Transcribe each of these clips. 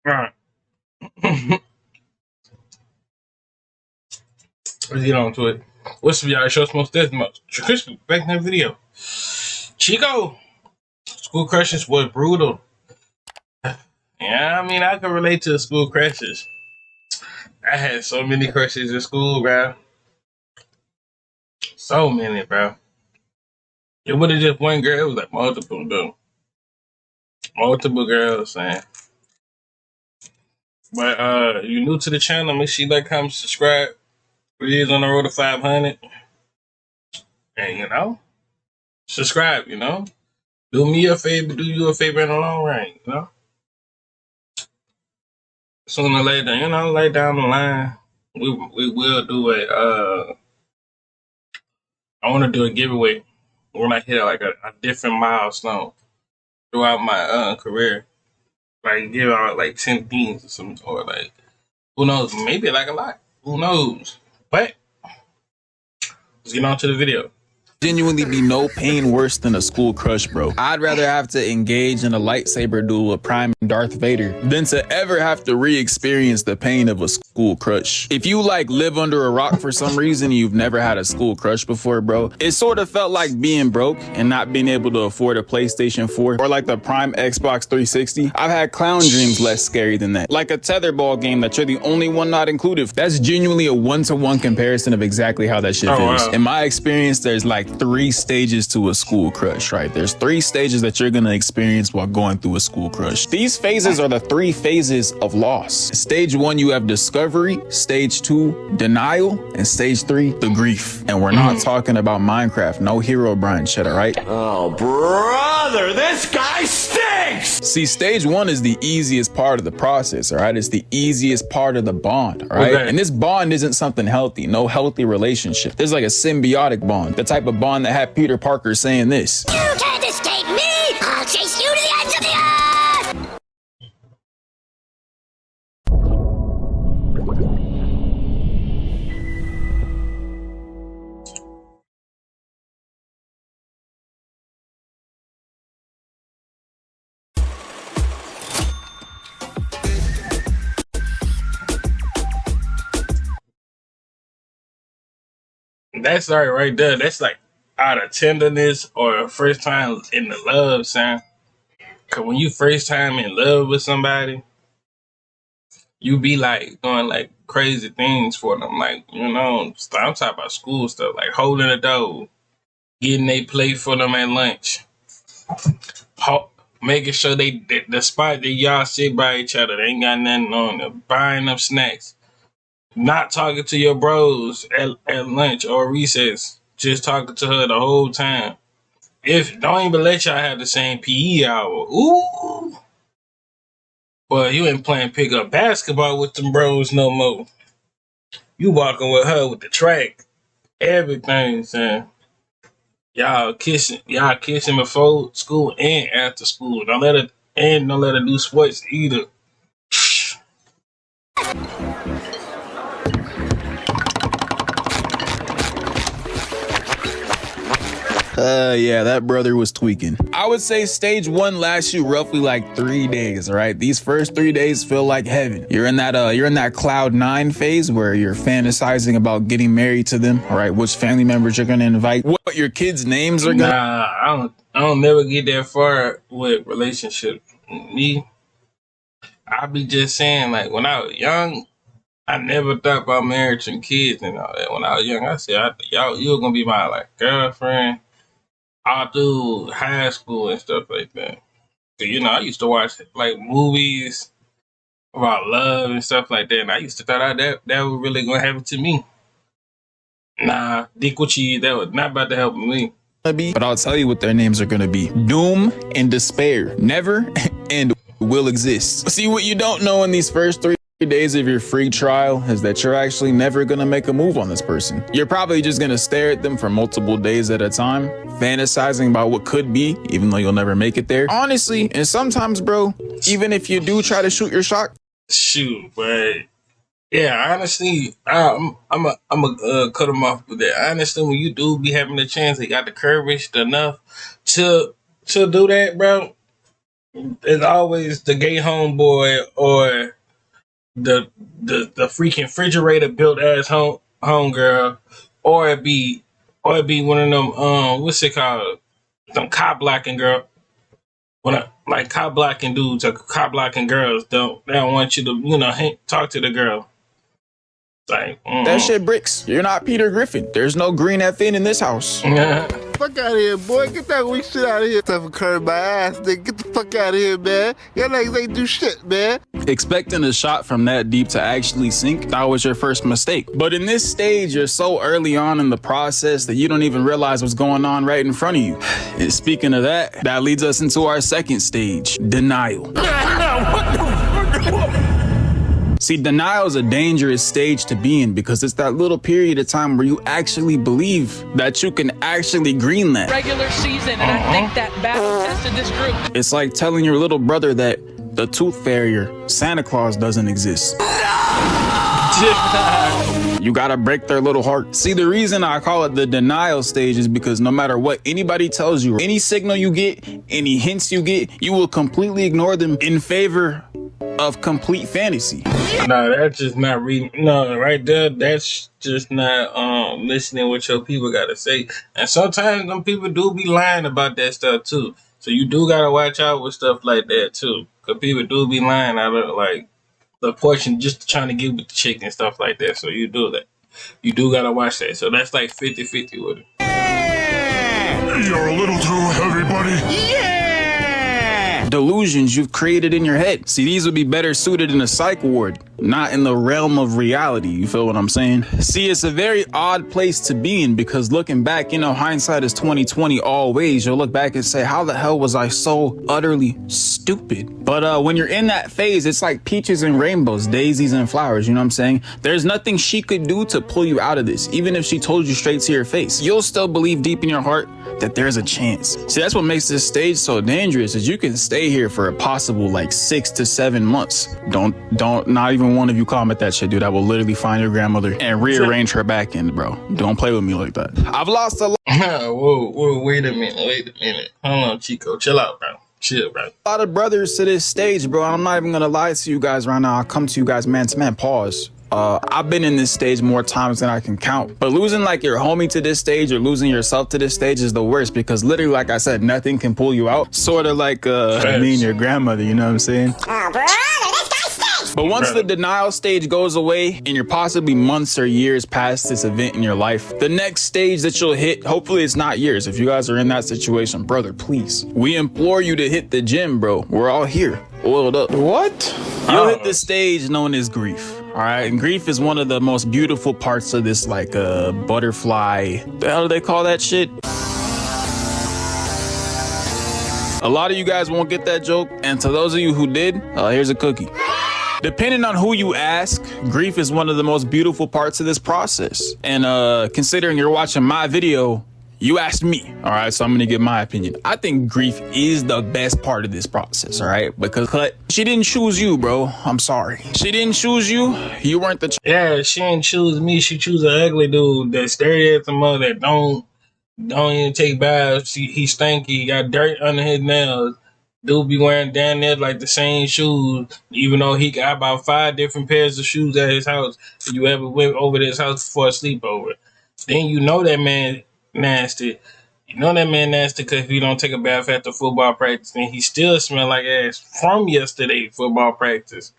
Alright. Let's get on to it. What's up, y'all? Show us most death most. Crispy, back in that video. Chico! School crushes was brutal. Yeah, I mean, I can relate to school crushes. I had so many crushes in school, bro. So many, bro. It wasn't just one girl, it was like multiple, though. Multiple girls, man. But you new to the channel, make sure you like, comment, subscribe. We is on the road to 500. And subscribe, Do me a favor, do you a favor in the long run, Sooner or later, lay down the line, we will do I want to do a giveaway when I hit like a different milestone throughout my career. Like give out like 10 things or something, or like who knows, maybe like a lot. Who knows? But let's get on to the video. Genuinely be no pain worse than a school crush, bro. I'd rather have to engage in a lightsaber duel with Prime and Darth Vader than to ever have to re-experience the pain of a school crush. If you like live under a rock for some reason, you've never had a school crush before, bro, it sort of felt like being broke and not being able to afford a PlayStation 4 or like the Prime Xbox 360. I've had clown dreams less scary than that. Like a tetherball game that you're the only one not included. That's genuinely a one-to-one comparison of exactly how that shit feels. Wow. In my experience, there's like 3 stages to a school crush, right? There's 3 stages that you're gonna experience while going through a school crush. These phases are the 3 phases of loss. Stage 1, you have discovery. Stage 2, denial. And stage 3, the grief. And we're not talking about Minecraft. No Herobrine shit, all right? Oh, brother, this guy stinks! See, stage 1 is the easiest part of the process, all right? It's the easiest part of the bond, all right? Okay. And this bond isn't something healthy, no healthy relationship. There's like a symbiotic bond, the type of bond that had Peter Parker saying this. You can't escape me! I'll chase you to the ends of the earth! That's right there. That's like out of tenderness or first time in the love, son. Cause when you first time in love with somebody, you be like doing like crazy things for them. Like, I'm talking about school stuff, like holding the door, getting a plate for them at lunch, making sure the spot that y'all sit by each other, they ain't got nothing on them, buying them snacks, not talking to your bros at lunch or recess, just talking to her the whole time. If don't even let y'all have the same PE hour. Ooh. But you ain't playing pickup basketball with them bros no more. You walking with her with the track, everything, son. Y'all kissing before school and after school. Don't let her do sports either. Yeah, that brother was tweaking. I would say stage 1 lasts you roughly like 3 days, all right? These first 3 days feel like heaven. You're in that cloud 9 phase where you're fantasizing about getting married to them, all right? Which family members you're gonna invite, what your kids' names are gonna. Nah, I don't never get that far with relationships. Me, I be just saying, like, when I was young, I never thought about marriage and kids and all that. When I was young, I said, you're gonna be my like girlfriend all through high school and stuff like that. So, I used to watch like movies about love and stuff like that, and I used to thought that was really gonna happen to me. Nah, Dikuchi, that was not about to help me. But I'll tell you what their names are gonna be. Doom and despair. Never and will exist. See, what you don't know in these first 3 days of your free trial is that you're actually never gonna make a move on this person. You're probably just gonna stare at them for multiple days at a time, fantasizing about what could be, even though you'll never make it there. Honestly, and sometimes, bro, even if you do try to shoot your shot. Shoot, but yeah, honestly, I'm a cut them off with that. Honestly, when you do be having the chance, you got the courage enough to do that, bro. it's always the gay homeboy or the freaking refrigerator built ass homegirl, or it be one of them what's it called? Some cop blocking girl. Like cop blocking dudes or cop blocking girls they don't want you to talk to the girl. Like That shit bricks. You're not Peter Griffin. There's no green FN in this house. Fuck out of here, boy. Get that weak shit out of here. Stuff curb my ass, nigga. Get the fuck out of here, man. Y'all niggas ain't do shit, man. Expecting a shot from that deep to actually sink, that was your first mistake. But in this stage, you're so early on in the process that you don't even realize what's going on right in front of you. And speaking of that, that leads us into our second stage, denial. See, denial is a dangerous stage to be in because it's that little period of time where you actually believe that you can actually green that. Regular season, and I think that battle tested this group. It's like telling your little brother that the tooth fairy, Santa Claus, doesn't exist. You gotta break their little heart. See, the reason I call it the denial stage is because no matter what anybody tells you, any signal you get, any hints you get, you will completely ignore them in favor of complete fantasy. No, that's just not reading. No, right there, that's just not listening what your people gotta say. And sometimes them people do be lying about that stuff too. So you do gotta watch out with stuff like that too. Cause people do be lying out of like the portion just trying to get with the chick and stuff like that. So you do that. You do gotta watch that. So that's like 50-50 with it. You're a little too heavy, buddy. Delusions you've created in your head. See, these would be better suited in a psych ward, not in the realm of reality. You feel what I'm saying? See, it's a very odd place to be in because looking back, hindsight is 20/20 always. You'll look back and say, how the hell was I so utterly stupid? But when you're in that phase, it's like peaches and rainbows, daisies and flowers. You know what I'm saying? There's nothing she could do to pull you out of this. Even if she told you straight to your face, you'll still believe deep in your heart that there's a chance. See, that's what makes this stage so dangerous is you can stay here for a possible like 6 to 7 months. Not even one of you comment that shit, dude. I will literally find your grandmother and rearrange her back end, bro. Don't play with me like that. I've lost a lot. Whoa, wait a minute. Hold on, Chico. Chill out, bro. Chill, bro. A lot of brothers to this stage, bro. I'm not even gonna lie to you guys right now. I'll come to you guys man to man. Pause. I've been in this stage more times than I can count. But losing like your homie to this stage or losing yourself to this stage is the worst because literally, like I said, nothing can pull you out. Sort of like me and your grandmother, you know what I'm saying? Oh, brother, this guy stinks! But once the denial stage goes away and you're possibly months or years past this event in your life, the next stage that you'll hit, hopefully it's not years. If you guys are in that situation, brother, please, we implore you to hit the gym, bro. We're all here, oiled up. What? You'll hit the stage known as grief. All right, and grief is one of the most beautiful parts of this, like butterfly. The hell do they call that shit? A lot of you guys won't get that joke, and to those of you who did, here's a cookie. Depending on who you ask, grief is one of the most beautiful parts of this process. And considering you're watching my video, you asked me, all right, so I'm gonna give my opinion. I think grief is the best part of this process, all right? Because she didn't choose you, bro. I'm sorry. She didn't choose you. You weren't the Yeah, she didn't choose me. She choose an ugly dude that's dirty at the mother that don't even take baths. He stanky, got dirt under his nails. Dude be wearing damn near like the same shoes, even though he got about 5 different pairs of shoes at his house. If you ever went over to his house for a sleepover, then you know that man nasty. You know that man nasty because if he don't take a bath after football practice, then he still smell like ass from yesterday football practice.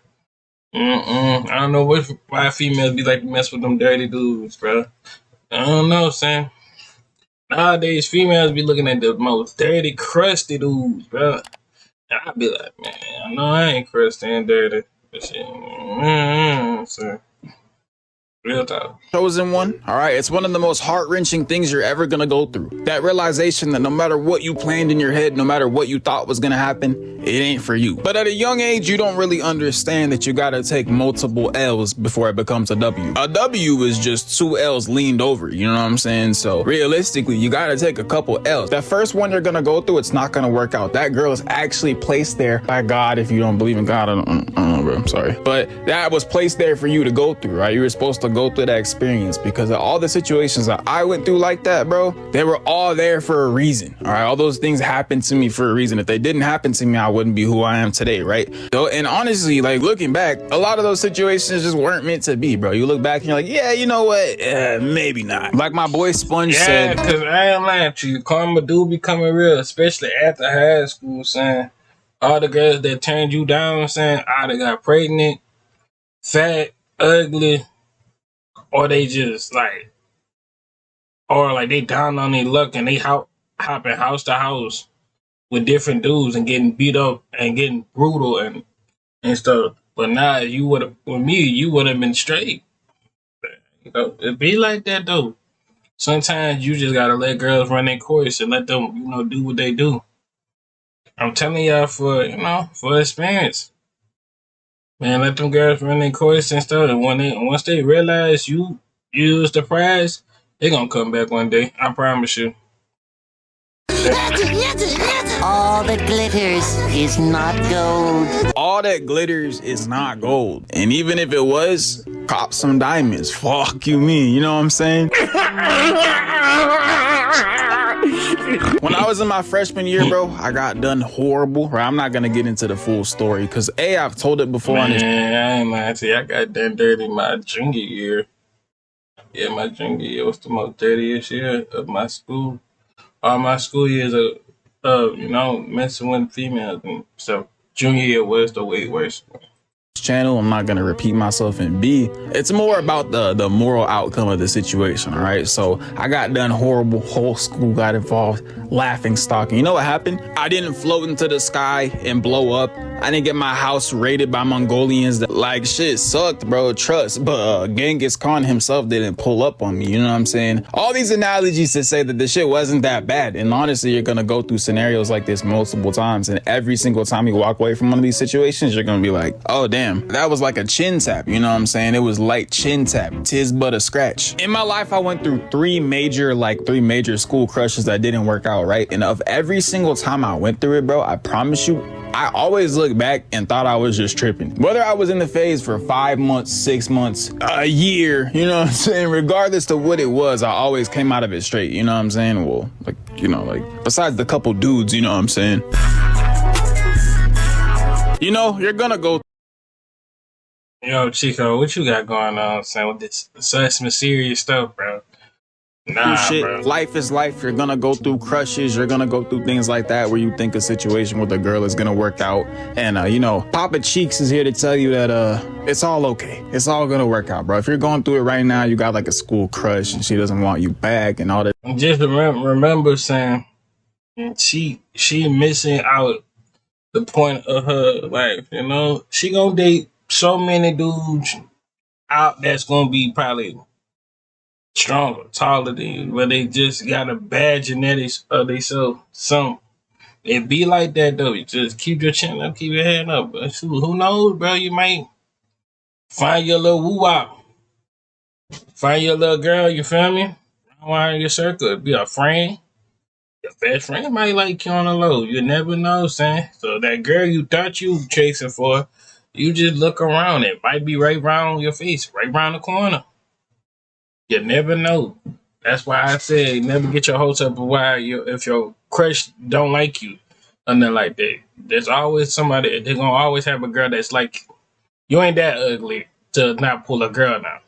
I don't know why females be like to mess with them dirty dudes, bro. I don't know, Sam. Nowadays, females be looking at the most dirty, crusty dudes, bro. I be like, man, I know I ain't crusty and dirty, but shit, so. Real talk. Chosen one, all right? It's one of the most heart-wrenching things you're ever gonna go through. That realization that no matter what you planned in your head, no matter what you thought was gonna happen, it ain't for you. But at a young age, you don't really understand that you gotta take multiple L's before it becomes a W. A W is just 2 L's leaned over, you know what I'm saying? So realistically, you gotta take a couple L's. That first one you're gonna go through, it's not gonna work out. That girl is actually placed there by God. If you don't believe in God, I don't know, bro, I'm sorry. But that was placed there for you to go through, right? You were supposed to to go through that experience because of all the situations that I went through like that, bro. They were all there for a reason. All right. All those things happened to me for a reason. If they didn't happen to me, I wouldn't be who I am today. Right. Though, and honestly, like looking back, a lot of those situations just weren't meant to be, bro. You look back and you're like, yeah, you know what? Maybe not. Like my boy Sponge said. Yeah, because I ain't lying to you. Karma do becoming real, especially after high school, saying all the girls that turned you down, saying either got pregnant, fat, ugly, or they just like, or like they down on their luck and they hopping house to house with different dudes and getting beat up and getting brutal and stuff. But now you would have, with me, you would have been straight. You know, it be like that though. Sometimes you just gotta let girls run their course and let them, you know, do what they do. I'm telling y'all for experience. Man, let them girls run their course and stuff. And once they realize you was the prize, they gonna come back one day. I promise you. All that glitters is not gold. All that glitters is not gold. And even if it was, cop some diamonds. Fuck you mean, you know what I'm saying? When I was in my freshman year, bro, I got done horrible. Right, I'm not gonna get into the full story because I've told it before. Man, I ain't lying to you. I got done dirty my junior year. Yeah, my junior year was the most dirtiest year of my school. All my school years of you know, messing with females and stuff. Junior year was the way worse. Channel, I'm not gonna repeat myself, and B, it's more about the moral outcome of the situation. All right, so I got done horrible, whole school got involved, laughing stock. And you know what happened? I didn't float into the sky and blow up. I didn't get my house raided by Mongolians. That like shit sucked, bro, trust. But Genghis Khan himself didn't pull up on me, you know what I'm saying? All these analogies to say that the shit wasn't that bad. And honestly, you're gonna go through scenarios like this multiple times, and every single time you walk away from one of these situations, you're gonna be like, oh damn, that was like a chin tap, you know what I'm saying? It was light chin tap, tis but a scratch. In my life, I went through three major school crushes that didn't work out, right? And of every single time I went through it, bro, I promise you, I always look back and thought I was just tripping. Whether I was in the phase for 5 months, 6 months, a year, you know what I'm saying? Regardless to what it was, I always came out of it straight, you know what I'm saying? Well, like, you know, like, besides the couple dudes, you know what I'm saying? You know, you're gonna go. Yo, Chico, what you got going on, son, with this such mysterious stuff, bro? Nah, shit. bro. Life is life. You're gonna go through crushes. You're gonna go through things like that where you think a situation with a girl is gonna work out. And, you know, Papa Cheeks is here to tell you that it's all okay. It's all gonna work out, bro. If you're going through it right now, you got like a school crush and she doesn't want you back and all that. Just remember, Sam, she missing out the point of her life, you know? She gonna date so many dudes out that's gonna be probably stronger, taller than you, but they just got a bad genetics of themselves. Some it be like that though. You just keep your chin up, keep your head up. But who knows, bro? You might find your little woo wop, find your little girl. You feel me? Around your circle, be a friend. Your best friend might like you on the low. You never know, son. So that girl you thought you chasing for, you just look around. It might be right around your face, right around the corner. You never know. That's why I said never get your hopes up if your crush don't like you or nothing like that. There's always somebody. They're gonna always have a girl that's like you. You ain't that ugly to not pull a girl now.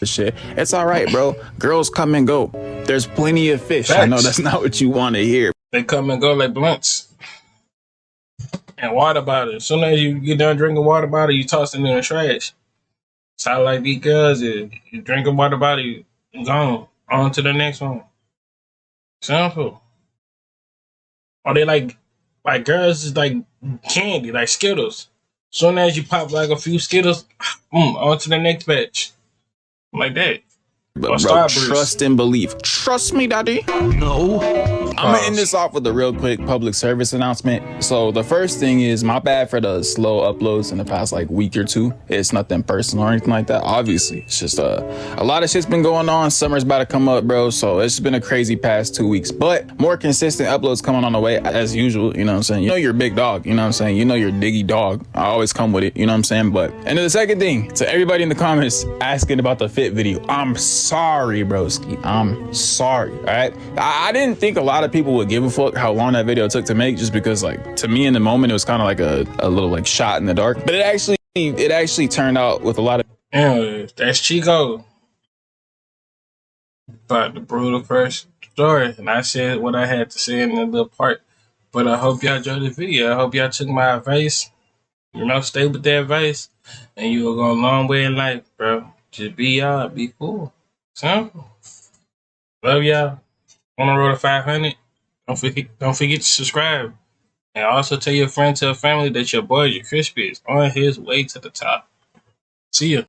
Shit, it's all right, bro. Girls come and go. There's plenty of fish. Facts. I know that's not what you want to hear. They come and go like blunts and water bottles. As soon as you get done drinking water bottle, you toss it in the trash. It's how like these girls is. You drink a water bottle, you gone. On to the next one. Simple. Or they like girls is like candy, like Skittles. Soon as you pop like a few Skittles, on to the next batch. Like that. But bro, trust and belief. Trust me, daddy. No. I'm gonna end this off with a real quick public service announcement. So the first thing is, my bad for the slow uploads in the past like week or two. It's nothing personal or anything like that. Obviously, it's just a lot of shit's been going on. Summer's about to come up, bro. So it's been a crazy past 2 weeks, but more consistent uploads coming on the way as usual. You know what I'm saying? You know you're a big dog. You know what I'm saying? You know you're Diggy dog. I always come with it. You know what I'm saying? But and then the second thing, to everybody in the comments asking about the fit video, I'm sorry, broski. I'm sorry. All right. I didn't think a lot of people would give a fuck how long that video took to make, just because like to me in the moment it was kind of like a little like shot in the dark, but it actually turned out with a lot of. Anyways, that's Chico about the brutal first story, and I said what I had to say in the little part. But I hope y'all enjoyed the video. I hope y'all took my advice. You know, stay with that advice, and you will go a long way in life, bro. Just be y'all, be cool. Simple. Love y'all. On the road to 500. Don't forget to subscribe. And also tell your friends, tell family that your boy, your Crispy, is on his way to the top. See ya.